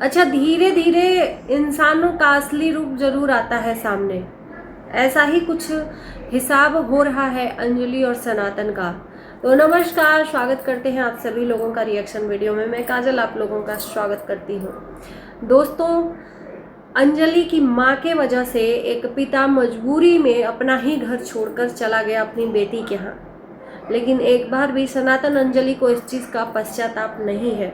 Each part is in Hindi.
अच्छा, धीरे धीरे इंसानों का असली रूप जरूर आता है सामने। ऐसा ही कुछ हिसाब हो रहा है अंजलि और सनातन का। तो नमस्कार, स्वागत करते हैं आप सभी लोगों का रिएक्शन वीडियो में। मैं काजल आप लोगों का स्वागत करती हूँ। दोस्तों, अंजलि की माँ के वजह से एक पिता मजबूरी में अपना ही घर छोड़कर चला गया अपनी बेटी के यहाँ, लेकिन एक बार भी सनातन अंजलि को इस चीज़ का पश्चाताप नहीं है।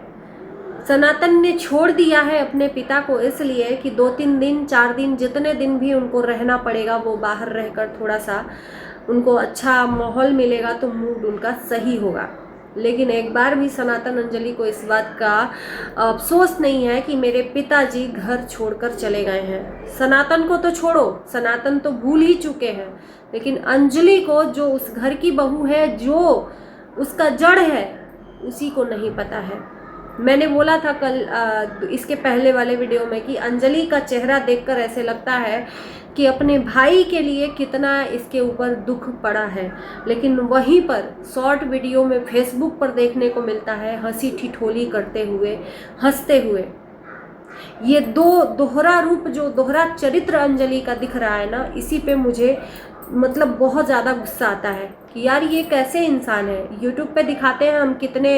सनातन ने छोड़ दिया है अपने पिता को इसलिए कि 2-3 दिन 4 दिन जितने दिन भी उनको रहना पड़ेगा वो बाहर रहकर थोड़ा सा उनको अच्छा माहौल मिलेगा तो मूड उनका सही होगा। लेकिन एक बार भी सनातन अंजलि को इस बात का अफसोस नहीं है कि मेरे पिताजी घर छोड़कर चले गए हैं। सनातन को तो छोड़ो, सनातन तो भूल ही चुके हैं, लेकिन अंजलि को, जो उस घर की बहू है, जो उसका जड़ है, उसी को नहीं पता है। मैंने बोला था कल इसके पहले वाले वीडियो में कि अंजलि का चेहरा देखकर ऐसे लगता है कि अपने भाई के लिए कितना इसके ऊपर दुख पड़ा है, लेकिन वहीं पर शॉर्ट वीडियो में फेसबुक पर देखने को मिलता है हंसी ठिठोली करते हुए, हंसते हुए। ये दोहरा रूप, जो दोहरा चरित्र अंजलि का दिख रहा है ना, इसी पे मुझे मतलब बहुत ज़्यादा गुस्सा आता है कि यार ये कैसे इंसान है। यूट्यूब पे दिखाते हैं हम कितने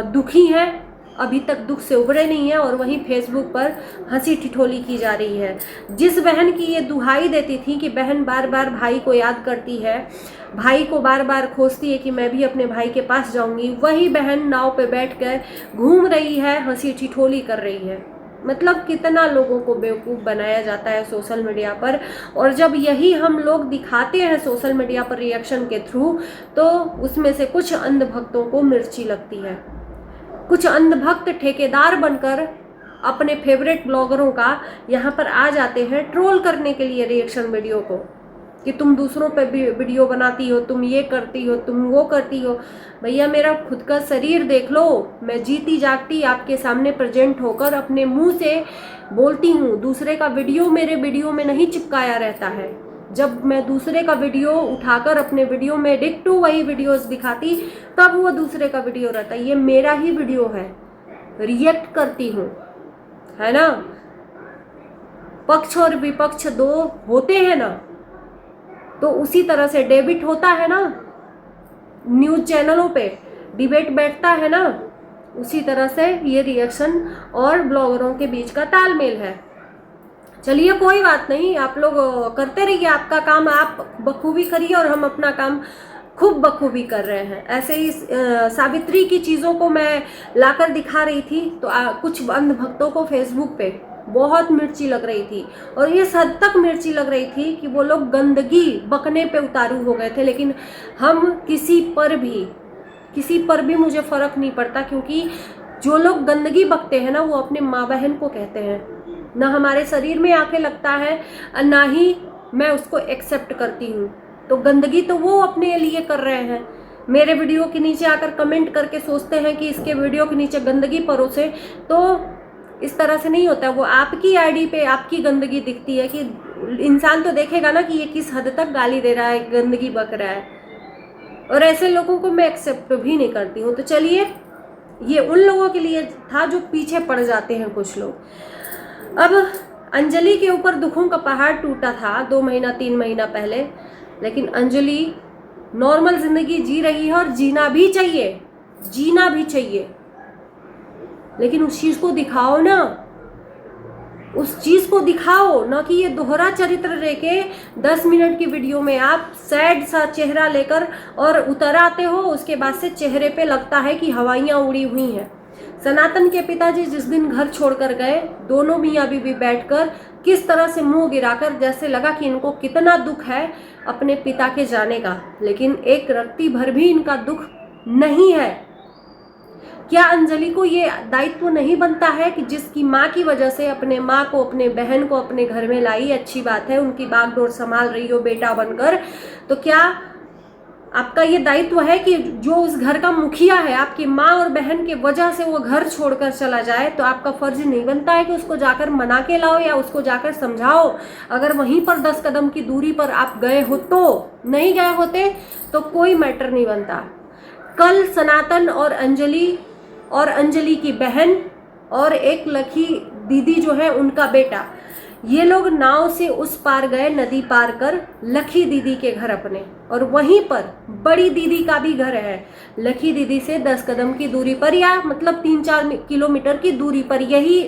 दुखी हैं, अभी तक दुख से उबरे नहीं है, और वहीं फेसबुक पर हंसी ठिठोली की जा रही है। जिस बहन की ये दुहाई देती थी कि बहन बार बार भाई को याद करती है, भाई को बार बार खोजती है कि मैं भी अपने भाई के पास जाऊंगी, वही बहन नाव पे बैठ कर घूम रही है, हंसी ठिठोली कर रही है। मतलब कितना लोगों को बेवकूफ़ बनाया जाता है सोशल मीडिया पर। और जब यही हम लोग दिखाते हैं सोशल मीडिया पर रिएक्शन के थ्रू, तो उसमें से कुछ अंधभक्तों को मिर्ची लगती है। कुछ अंधभक्त ठेकेदार बनकर अपने फेवरेट ब्लॉगरों का यहाँ पर आ जाते हैं ट्रोल करने के लिए रिएक्शन वीडियो को, कि तुम दूसरों पे भी वीडियो बनाती हो, तुम ये करती हो, तुम वो करती हो। भैया, मेरा खुद का शरीर देख लो, मैं जीती जागती आपके सामने प्रेजेंट होकर अपने मुंह से बोलती हूँ। दूसरे का वीडियो मेरे वीडियो में नहीं चिपकाया रहता है। जब मैं दूसरे का वीडियो उठाकर अपने वीडियो में डिट्टो वही वीडियोस दिखाती, तब वो दूसरे का वीडियो रहता है। ये मेरा ही वीडियो है, रिएक्ट करती हूँ, है ना। पक्ष और विपक्ष दो होते हैं ना, तो उसी तरह से डेबिट होता है ना, न्यूज़ चैनलों पे डिबेट बैठता है ना, उसी तरह से ये रिएक्शन और ब्लॉगरों के बीच का तालमेल है। चलिए कोई बात नहीं, आप लोग करते रहिए, आपका काम आप बखूबी करिए और हम अपना काम खूब बखूबी कर रहे हैं। ऐसे ही सावित्री की चीज़ों को मैं लाकर दिखा रही थी, तो कुछ अंधभक्तों को फेसबुक पे बहुत मिर्ची लग रही थी, और ये हद तक मिर्ची लग रही थी कि वो लोग गंदगी बकने पे उतारू हो गए थे। लेकिन हम किसी पर भी मुझे फ़र्क नहीं पड़ता, क्योंकि जो लोग गंदगी बकते हैं ना, वो अपने माँ बहन को कहते हैं, ना हमारे शरीर में आके लगता है, ना ही मैं उसको एक्सेप्ट करती हूँ। तो गंदगी तो वो अपने लिए कर रहे हैं। मेरे वीडियो के नीचे आकर कमेंट करके सोचते हैं कि इसके वीडियो के नीचे गंदगी परोसे, तो इस तरह से नहीं होता। वो आपकी आईडी पे आपकी गंदगी दिखती है कि इंसान तो देखेगा ना कि ये किस हद तक गाली दे रहा है, गंदगी बक रहा है, और ऐसे लोगों को मैं एक्सेप्ट भी नहीं करती हूँ। तो चलिए, ये उन लोगों के लिए था जो पीछे पड़ जाते हैं कुछ लोग। अब अंजलि के ऊपर दुखों का पहाड़ टूटा था 2 महीना 3 महीना पहले, लेकिन अंजलि नॉर्मल जिंदगी जी रही है, और जीना भी चाहिए, लेकिन उस चीज को दिखाओ ना, उस चीज को दिखाओ ना कि ये दोहरा चरित्र लेके 10 मिनट की वीडियो में आप सैड सा चेहरा लेकर और उतर आते हो। उसके बाद से चेहरे पे लगता है कि हवाइयाँ उड़ी हुई हैं। सनातन के पिताजी जिस दिन घर छोड़कर गए, दोनों मियाँ बीवी बैठकर किस तरह से मुंह गिराकर, जैसे लगा कि इनको कितना दुख है अपने पिता के जाने का, लेकिन एक रत्ती भर भी इनका दुख नहीं है। क्या अंजलि को ये दायित्व नहीं बनता है कि जिसकी माँ की वजह से अपने माँ को, अपने बहन को अपने घर में लाई, अच्छी बात है, उनकी बागडोर संभाल रही हो बेटा बनकर, तो क्या आपका ये दायित्व है कि जो उस घर का मुखिया है, आपकी माँ और बहन के वजह से वो घर छोड़कर चला जाए, तो आपका फर्ज नहीं बनता है कि उसको जाकर मना के लाओ या उसको जाकर समझाओ? अगर वहीं पर 10 कदम की दूरी पर आप गए हो, तो नहीं गए होते तो कोई मैटर नहीं बनता। कल सनातन और अंजलि की बहन और एक लकी दीदी जो है उनका बेटा, ये लोग नाव से उस पार गए, नदी पार कर लकी दीदी के घर अपने, और वहीं पर बड़ी दीदी का भी घर है। लकी दीदी से 10 कदम की दूरी पर, या मतलब 3-4 किलोमीटर की दूरी पर, यही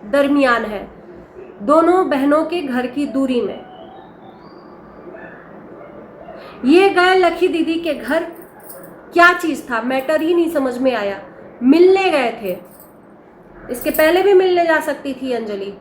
दरमियान है दोनों बहनों के घर की दूरी में। ये गए लकी दीदी के घर, क्या चीज था मैटर ही नहीं समझ में आया। मिलने गए थे, इसके पहले भी मिलने जा सकती थी अंजलि,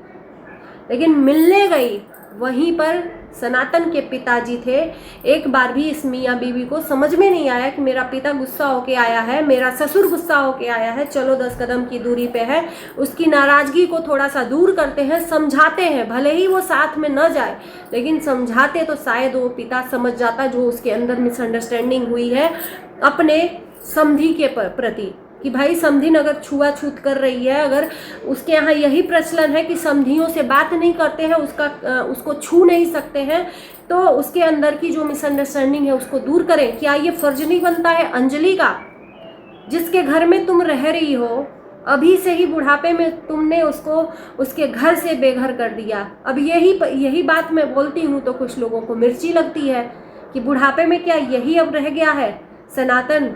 लेकिन मिलने गई। वहीं पर सनातन के पिताजी थे। एक बार भी इस मियाँ बीवी को समझ में नहीं आया कि मेरा पिता गुस्सा होके आया है, मेरा ससुर गुस्सा होके आया है, चलो 10 कदम की दूरी पे है, उसकी नाराजगी को थोड़ा सा दूर करते हैं, समझाते हैं। भले ही वो साथ में न जाए, लेकिन समझाते तो शायद वो पिता समझ जाता जो उसके अंदर मिसअंडरस्टैंडिंग हुई है अपने समधी के प्रति, कि भाई समधिन अगर छुआछूत कर रही है, अगर उसके यहाँ यही प्रचलन है कि समधियों से बात नहीं करते हैं, उसको छू नहीं सकते हैं, तो उसके अंदर की जो मिसअंडरस्टैंडिंग है उसको दूर करें। क्या ये फर्ज नहीं बनता है अंजलि का, जिसके घर में तुम रह रही हो, अभी से ही बुढ़ापे में तुमने उसको उसके घर से बेघर कर दिया। अब यही बात मैं बोलती हूँ तो कुछ लोगों को मिर्ची लगती है कि बुढ़ापे में क्या यही अब रह गया है सनातन,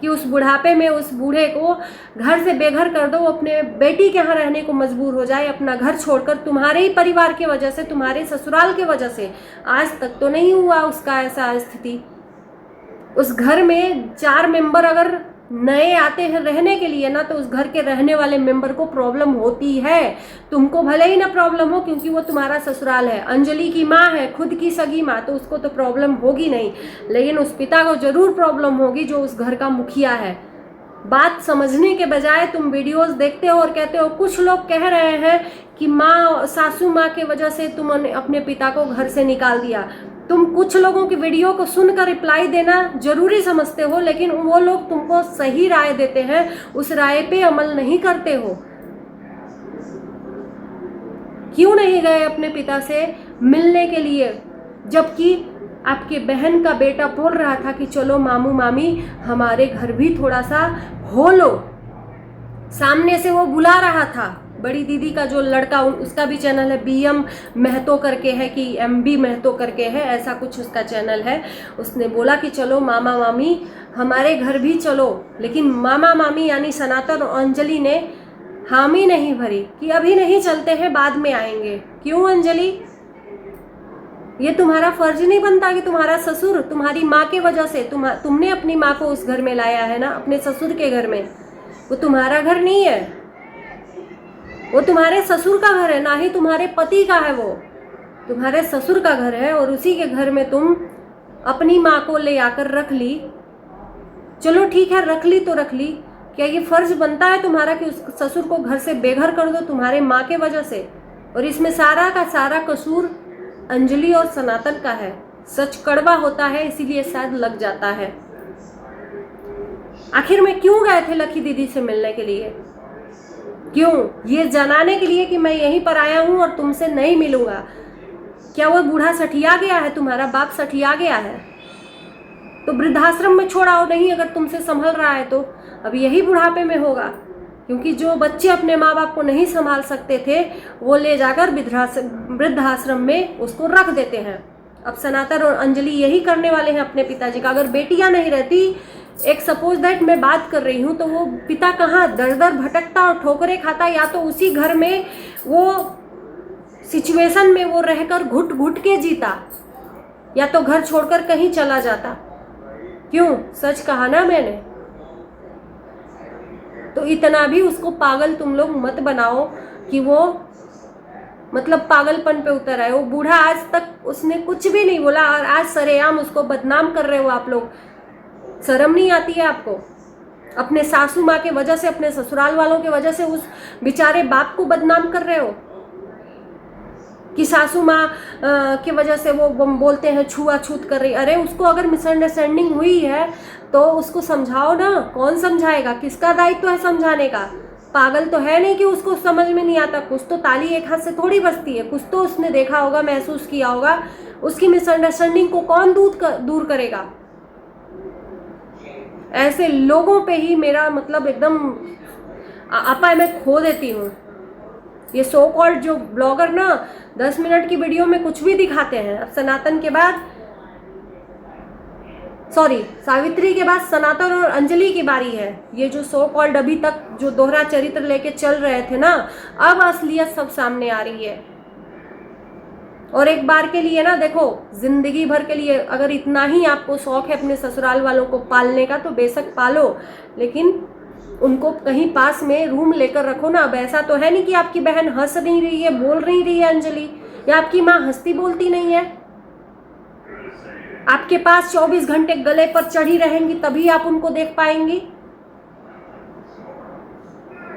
कि उस बुढ़ापे में उस बूढ़े को घर से बेघर कर दो, अपने बेटी के यहाँ रहने को मजबूर हो जाए, अपना घर छोड़कर, तुम्हारे ही परिवार की वजह से, तुम्हारे ससुराल के वजह से। आज तक तो नहीं हुआ उसका ऐसा स्थिति। उस घर में 4 मेंबर अगर नए आते हैं रहने के लिए ना, तो उस घर के रहने वाले मेंबर को प्रॉब्लम होती है। तुमको भले ही ना प्रॉब्लम हो, क्योंकि वो तुम्हारा ससुराल है। अंजलि की माँ है, खुद की सगी माँ, तो उसको तो प्रॉब्लम होगी नहीं, लेकिन उस पिता को जरूर प्रॉब्लम होगी जो उस घर का मुखिया है। बात समझने के बजाय तुम वीडियोस देखते हो और कहते हो, कुछ लोग कह रहे हैं कि माँ, सासू माँ के वजह से तुमने अपने पिता को घर से निकाल दिया। तुम कुछ लोगों की वीडियो को सुनकर रिप्लाई देना जरूरी समझते हो, लेकिन वो लोग तुमको सही राय देते हैं, उस राय पे अमल नहीं करते हो। क्यों नहीं गए अपने पिता से मिलने के लिए, जबकि आपके बहन का बेटा बोल रहा था कि चलो मामू मामी हमारे घर भी थोड़ा सा हो लो। सामने से वो बुला रहा था। बड़ी दीदी का जो लड़का, उसका भी चैनल है, BM महतो करके है कि MB महतो करके है, ऐसा कुछ उसका चैनल है। उसने बोला कि चलो मामा मामी हमारे घर भी चलो, लेकिन मामा मामी यानी सनातन और अंजलि ने हामी नहीं भरी कि अभी नहीं चलते हैं, बाद में आएंगे। क्यों अंजलि, ये तुम्हारा फर्ज नहीं बनता कि तुम्हारा ससुर, तुम्हारी माँ के वजह से, तुमने अपनी माँ को उस घर में लाया है ना, अपने ससुर के घर में। वो तुम्हारा घर नहीं है, वो तुम्हारे ससुर का घर है, ना ही तुम्हारे पति का है, वो तुम्हारे ससुर का घर है। और उसी के घर में तुम अपनी माँ को ले आकर रख ली। चलो ठीक है, रख ली तो रख ली, क्या ये फर्ज बनता है तुम्हारा कि उस ससुर को घर से बेघर कर दो तुम्हारे माँ के वजह से? और इसमें सारा का सारा कसूर अंजलि और सनातन का है। सच कड़वा होता है, इसीलिए शायद लग जाता है। आखिर में क्यों गए थे लकी दीदी से मिलने के लिए? क्यों? ये जनाने के लिए कि मैं यहीं पर आया हूं और तुमसे नहीं मिलूंगा। क्या वो बूढ़ा सठिया गया है, तुम्हारा बाप सठिया गया है? तो वृद्धाश्रम में छोड़ाओ, नहीं अगर तुमसे संभल रहा है तो अब यही बुढ़ापे में होगा। क्योंकि जो बच्चे अपने माँ बाप को नहीं संभाल सकते थे, वो ले जाकर वृद्धाश्रम में उसको रख देते हैं। अब सनातन और अंजलि यही करने वाले हैं अपने पिताजी का। अगर बेटियां नहीं रहती, एक सपोज दैट मैं बात कर रही हूँ, तो वो पिता कहाँ दर दर भटकता और ठोकरे खाता, या तो उसी घर में वो सिचुएशन में वो रहकर घुट घुट के जीता, या तो घर छोड़कर कहीं चला जाता। क्यों? सच कहा ना मैंने। तो इतना भी उसको पागल तुम लोग मत बनाओ कि वो मतलब पागलपन पे उतर आए। वो बूढ़ा आज तक उसने कुछ भी नहीं बोला और आज सरेआम उसको बदनाम कर रहे हो आप लोग। शर्म नहीं आती है आपको? अपने सासू माँ के वजह से, अपने ससुराल वालों के वजह से उस बेचारे बाप को बदनाम कर रहे हो कि सासू माँ की वजह से वो बोलते हैं छुआछूत कर रही। अरे उसको अगर मिसअंडरस्टैंडिंग हुई है तो उसको समझाओ ना। कौन समझाएगा? किसका दायित्व है समझाने का? पागल तो है नहीं कि उसको समझ में नहीं आता। कुछ तो ताली एक हाथ से थोड़ी बजती है, कुछ तो उसने देखा होगा, महसूस किया होगा। उसकी मिसअंडरस्टैंडिंग को कौन दूर करेगा? ऐसे लोगों पे ही मेरा मतलब एकदम आपा मैं खो देती हूँ। ये सो कॉल्ड जो ब्लॉगर ना 10 मिनट की वीडियो में कुछ भी दिखाते हैं। अब सनातन के बाद सावित्री के बाद सनातन और अंजलि की बारी है। ये जो सो कॉल्ड अभी तक जो दोहरा चरित्र लेके चल रहे थे ना, अब असलियत सब सामने आ रही है। और एक बार के लिए ना देखो, जिंदगी भर के लिए अगर इतना ही आपको शौक है अपने ससुराल वालों को पालने का तो बेशक पालो, लेकिन उनको कहीं पास में रूम लेकर रखो ना। अब ऐसा तो है नहीं कि आपकी बहन हंस नहीं रही है, बोल नहीं रही है अंजलि, या आपकी माँ हंसती बोलती नहीं है। आपके पास 24 घंटे गले पर चढ़ी रहेंगी तभी आप उनको देख पाएंगी।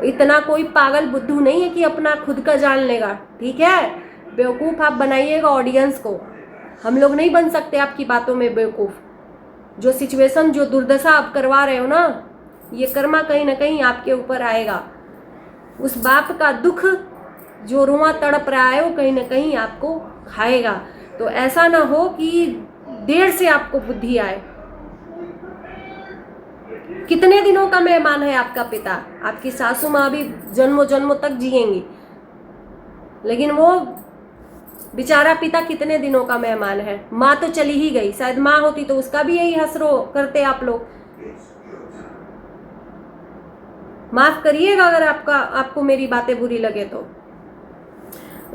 इतना कोई पागल बुद्धू नहीं है कि अपना खुद का जान लेगा। ठीक है, बेवकूफ़ आप बनाइएगा ऑडियंस को, हम लोग नहीं बन सकते आपकी बातों में बेवकूफ़। जो सिचुएशन, जो दुर्दशा आप करवा रहे हो ना, ये कर्मा कहीं ना कहीं आपके ऊपर आएगा। उस बाप का दुख जो रुआं तड़प रहा है वो कहीं ना कहीं आपको खाएगा। तो ऐसा ना हो कि देर से आपको बुद्धि आए। कितने दिनों का मेहमान है आपका पिता? आपकी सासू माँ भी जन्मों जन्मों तक जिएंगी, लेकिन वो बेचारा पिता कितने दिनों का मेहमान है। माँ तो चली ही गई, शायद माँ होती तो उसका भी यही हसरो करते आप लोग। माफ करिएगा अगर आपको मेरी बातें बुरी लगे तो।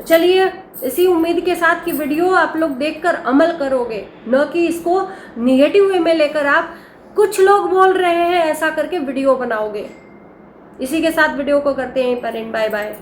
चलिए, इसी उम्मीद के साथ कि वीडियो आप लोग देखकर अमल करोगे, न कि इसको निगेटिव वे में लेकर आप कुछ लोग बोल रहे हैं ऐसा करके वीडियो बनाओगे। इसी के साथ वीडियो को करते हैं पर एंड। Bye bye.